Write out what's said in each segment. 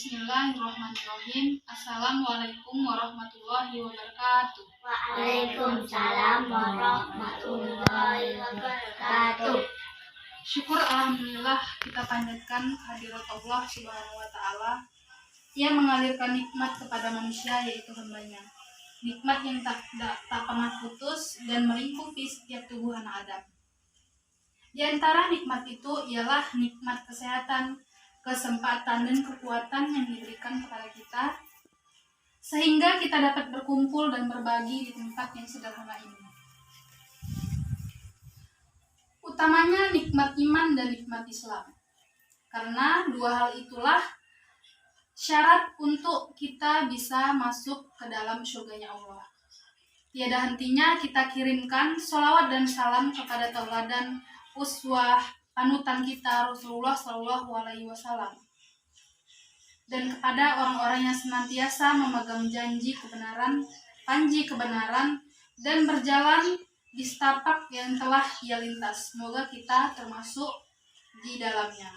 Bismillahirrahmanirrahim. Assalamualaikum warahmatullahi wabarakatuh. Waalaikumsalam warahmatullahi wabarakatuh. Syukur alhamdulillah kita panjatkan hadirat Allah Subhanahu wa taala yang mengalirkan nikmat kepada manusia, yaitu hambanya. Nikmat yang tak pernah putus dan melingkupi setiap tubuh anak Adam. Di antara nikmat itu ialah nikmat kesehatan, kesempatan dan kekuatan yang diberikan kepada kita sehingga kita dapat berkumpul dan berbagi di tempat yang sederhana ini. Utamanya nikmat iman dan nikmat Islam. Karena dua hal itulah syarat untuk kita bisa masuk ke dalam surganya Allah. Tiada hentinya kita kirimkan sholawat dan salam kepada tauladan uswah panutan kita Rasulullah SAW, dan kepada orang-orang yang senantiasa memegang janji kebenaran, panji kebenaran, dan berjalan di setapak yang telah ia lintas. Semoga kita termasuk di dalamnya.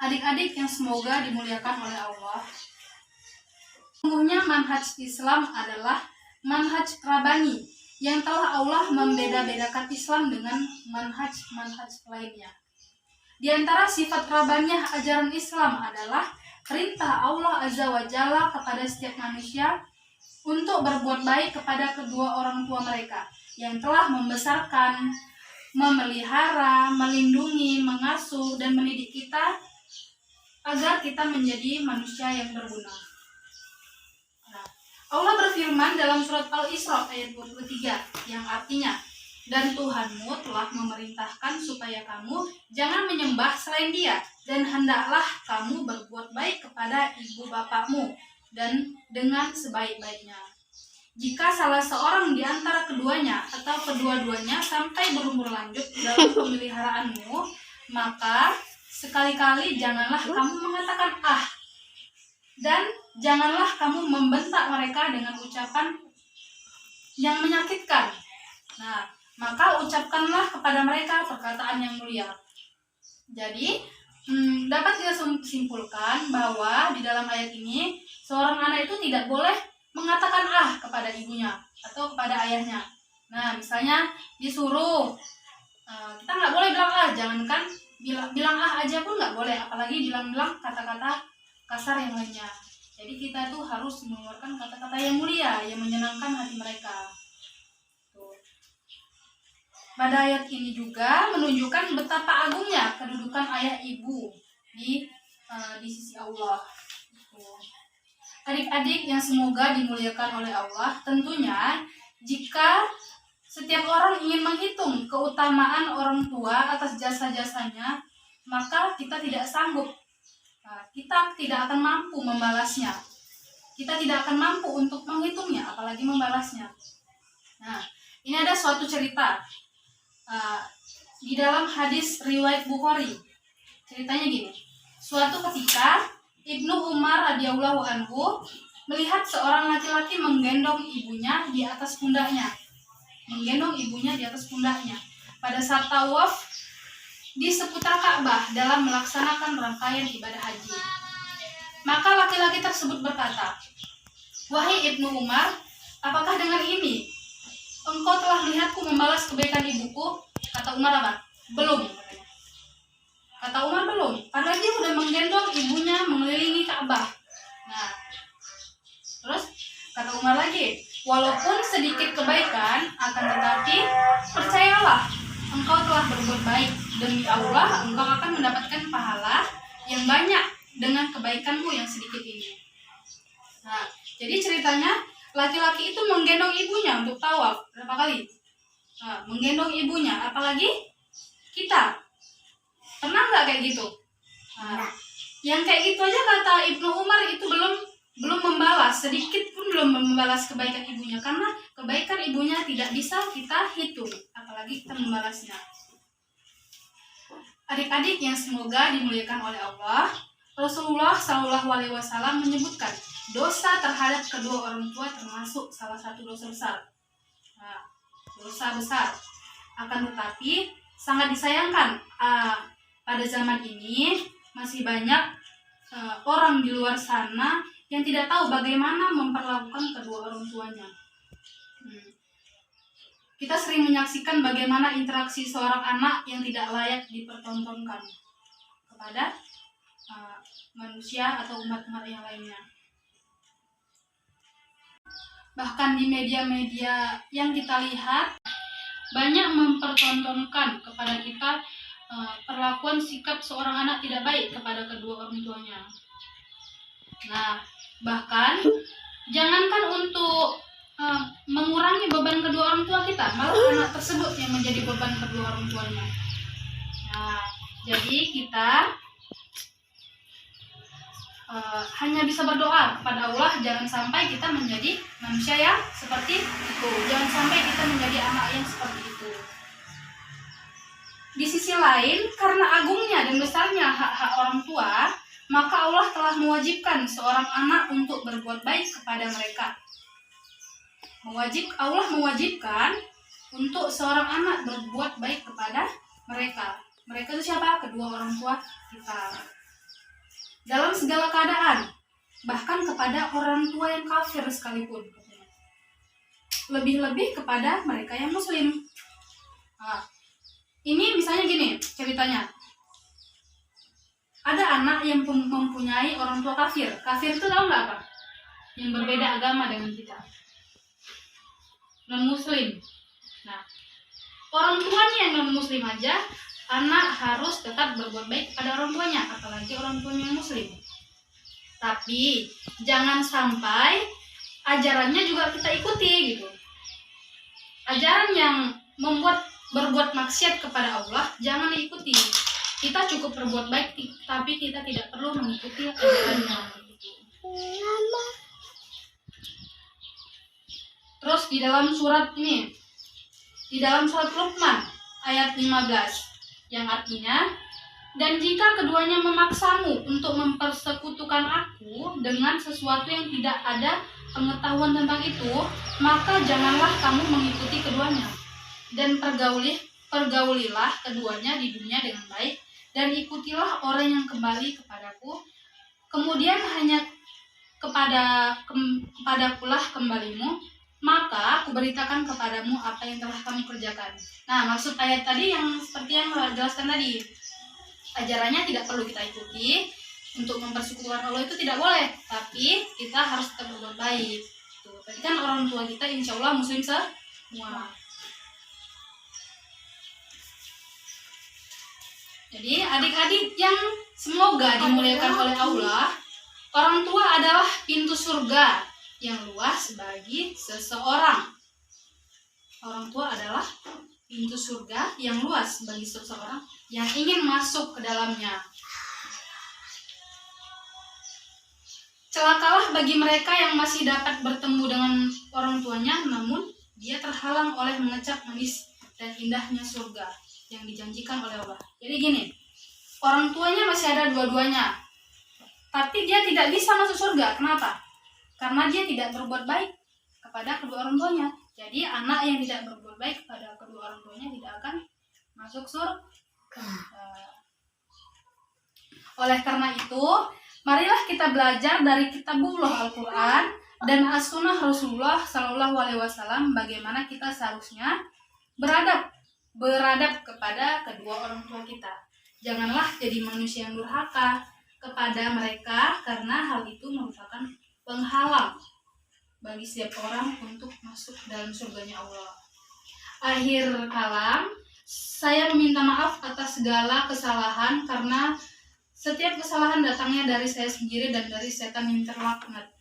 Adik-adik yang semoga dimuliakan oleh Allah, sesungguhnya manhaj Islam adalah manhaj Rabbani yang telah Allah membeda-bedakan Islam dengan manhaj-manhaj lainnya. Di antara sifat Rabbaniyah ajaran Islam adalah perintah Allah Azza wa Jalla kepada setiap manusia untuk berbuat baik kepada kedua orang tua mereka yang telah membesarkan, memelihara, melindungi, mengasuh, dan mendidik kita agar kita menjadi manusia yang berguna. Allah berfirman dalam surat Al-Isra ayat 23 yang artinya, dan Tuhanmu telah memerintahkan supaya kamu jangan menyembah selain Dia, dan hendaklah kamu berbuat baik kepada ibu bapakmu dan dengan sebaik-baiknya. Jika salah seorang di antara keduanya atau kedua-duanya sampai berumur lanjut dalam pemeliharaanmu, maka sekali-kali janganlah kamu mengatakan ah, dan janganlah kamu membentak mereka dengan ucapan yang menyakitkan. Nah, maka ucapkanlah kepada mereka perkataan yang mulia. Jadi, dapat kita simpulkan bahwa di dalam ayat ini seorang anak itu tidak boleh mengatakan ah kepada ibunya atau kepada ayahnya. Nah, misalnya disuruh, kita nggak boleh bilang ah, jangankan bilang ah aja pun nggak boleh, apalagi bilang kata-kata kasar yang lainnya. Jadi kita tuh harus mengeluarkan kata-kata yang mulia yang menyenangkan hati mereka. Pada ayat ini juga menunjukkan betapa agungnya kedudukan ayah ibu di sisi Allah. Adik-adik yang semoga dimuliakan oleh Allah, tentunya jika setiap orang ingin menghitung keutamaan orang tua atas jasa-jasanya, maka kita tidak sanggup. Kita tidak akan mampu membalasnya. Kita tidak akan mampu untuk menghitungnya, apalagi membalasnya. Nah, ini ada suatu cerita di dalam hadis riwayat Bukhari. Ceritanya gini. Suatu ketika Ibnu Umar radhiyallahu anhu melihat seorang laki-laki menggendong ibunya di atas pundaknya. Pada saat tawaf di seputar Ka'bah dalam melaksanakan rangkaian ibadah haji. Maka laki-laki tersebut berkata, "Wahai Ibnu Umar, apakah dengan ini engkau telah melihatku membalas kebaikan ibuku?" Kata Umar apa? "Belum." Kata Umar, "Belum, padahal dia sudah menggendong ibunya mengelilingi Ka'bah." Nah, terus kata Umar lagi, "Walaupun sedikit kebaikan, akan tetapi percayalah, engkau telah berbuat baik. Demi Allah, engkau akan mendapatkan pahala yang banyak dengan kebaikanmu yang sedikit ini." Nah, jadi ceritanya laki-laki itu menggendong ibunya untuk tawaf berapa kali? Menggendong ibunya, apalagi kita pernah nggak kayak gitu? Yang kayak gitu aja kata Ibnu Umar itu belum membalas, sedikit pun belum membalas kebaikan ibunya, karena kebaikan ibunya tidak bisa kita hitung, apalagi kita membalasnya. Adik-adik yang semoga dimuliakan oleh Allah, Rasulullah SAW menyebutkan dosa terhadap kedua orang tua termasuk salah satu dosa besar. Dosa besar. Akan tetapi sangat disayangkan pada zaman ini masih banyak orang di luar sana yang tidak tahu bagaimana memperlakukan kedua orang tuanya. Kita sering menyaksikan bagaimana interaksi seorang anak yang tidak layak dipertontonkan kepada manusia atau umat-umat yang lainnya. Bahkan di media-media yang kita lihat banyak mempertontonkan kepada kita perlakuan sikap seorang anak tidak baik kepada kedua orang tuanya. Nah, bahkan jangankan untuk mengurangi beban kedua orang tua kita, malah anak tersebut yang menjadi beban kedua orang tuanya. Nah, jadi kita hanya bisa berdoa kepada Allah, jangan sampai kita menjadi manusia yang seperti itu, jangan sampai kita menjadi anak yang seperti itu. Di sisi lain, karena agungnya dan besarnya hak-hak orang tua, maka Allah telah mewajibkan seorang anak untuk berbuat baik kepada mereka. Allah mewajibkan untuk seorang anak berbuat baik kepada mereka. Mereka itu siapa? Kedua orang tua kita. Dalam segala keadaan, bahkan kepada orang tua yang kafir sekalipun. Lebih-lebih kepada mereka yang muslim. Nah, ini misalnya gini ceritanya. Ada anak yang mempunyai orang tua kafir. Kafir itu tahu nggak apa? Yang berbeda agama dengan kita. Non-muslim. Nah, orang tuanya yang non-muslim aja, anak harus tetap berbuat baik kepada orang tuanya, apalagi orang tuanya yang muslim. Tapi jangan sampai ajarannya juga kita ikuti gitu. Ajaran yang berbuat maksiat kepada Allah jangan diikuti. Kita cukup berbuat baik, tapi kita tidak perlu mengikuti ajarannya. Terus di dalam surat Luqman ayat 15 yang artinya, dan jika keduanya memaksamu untuk mempersekutukan aku dengan sesuatu yang tidak ada pengetahuan tentang itu, maka janganlah kamu mengikuti keduanya, dan pergaulilah keduanya di dunia dengan baik, dan ikutilah orang yang kembali kepadaku, kemudian hanya kepadakulah kembalimu, maka aku beritakan kepadamu apa yang telah kamu kerjakan. Nah, maksud ayat tadi yang seperti yang jelaskan tadi, ajarannya tidak perlu kita ikuti, untuk mempersekutukan Allah itu tidak boleh, tapi kita harus tetap berbuat baik. Tuh, tadi kan orang tua kita insya Allah muslim semua. Jadi adik-adik yang semoga dimuliakan oleh Allah, orang tua adalah pintu surga yang luas bagi seseorang. Orang tua adalah pintu surga yang luas bagi seseorang yang ingin masuk ke dalamnya. Celakalah bagi mereka yang masih dapat bertemu dengan orang tuanya, namun dia terhalang oleh mengecap manis dan indahnya surga yang dijanjikan oleh Allah. Jadi gini, orang tuanya masih ada dua-duanya, tapi dia tidak bisa masuk surga. Kenapa? Karena dia tidak berbuat baik kepada kedua orang tuanya. Jadi anak yang tidak berbuat baik kepada kedua orang tuanya tidak akan masuk surga. Oleh karena itu, marilah kita belajar dari Kitabullah Al-Quran dan As-Sunnah Rasulullah SAW bagaimana kita seharusnya beradab kepada kedua orang tua kita. Janganlah jadi manusia yang durhaka kepada mereka, karena hal itu merupakan penghalang bagi setiap orang untuk masuk dalam surganya Allah. Akhir kalam, saya meminta maaf atas segala kesalahan, karena setiap kesalahan datangnya dari saya sendiri dan dari setan yang terlaknat,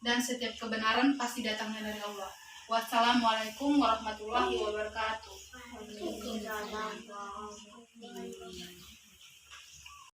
dan setiap kebenaran pasti datangnya dari Allah. Wassalamualaikum warahmatullahi wabarakatuh. Waalaikumsalam warahmatullahi wabarakatuh.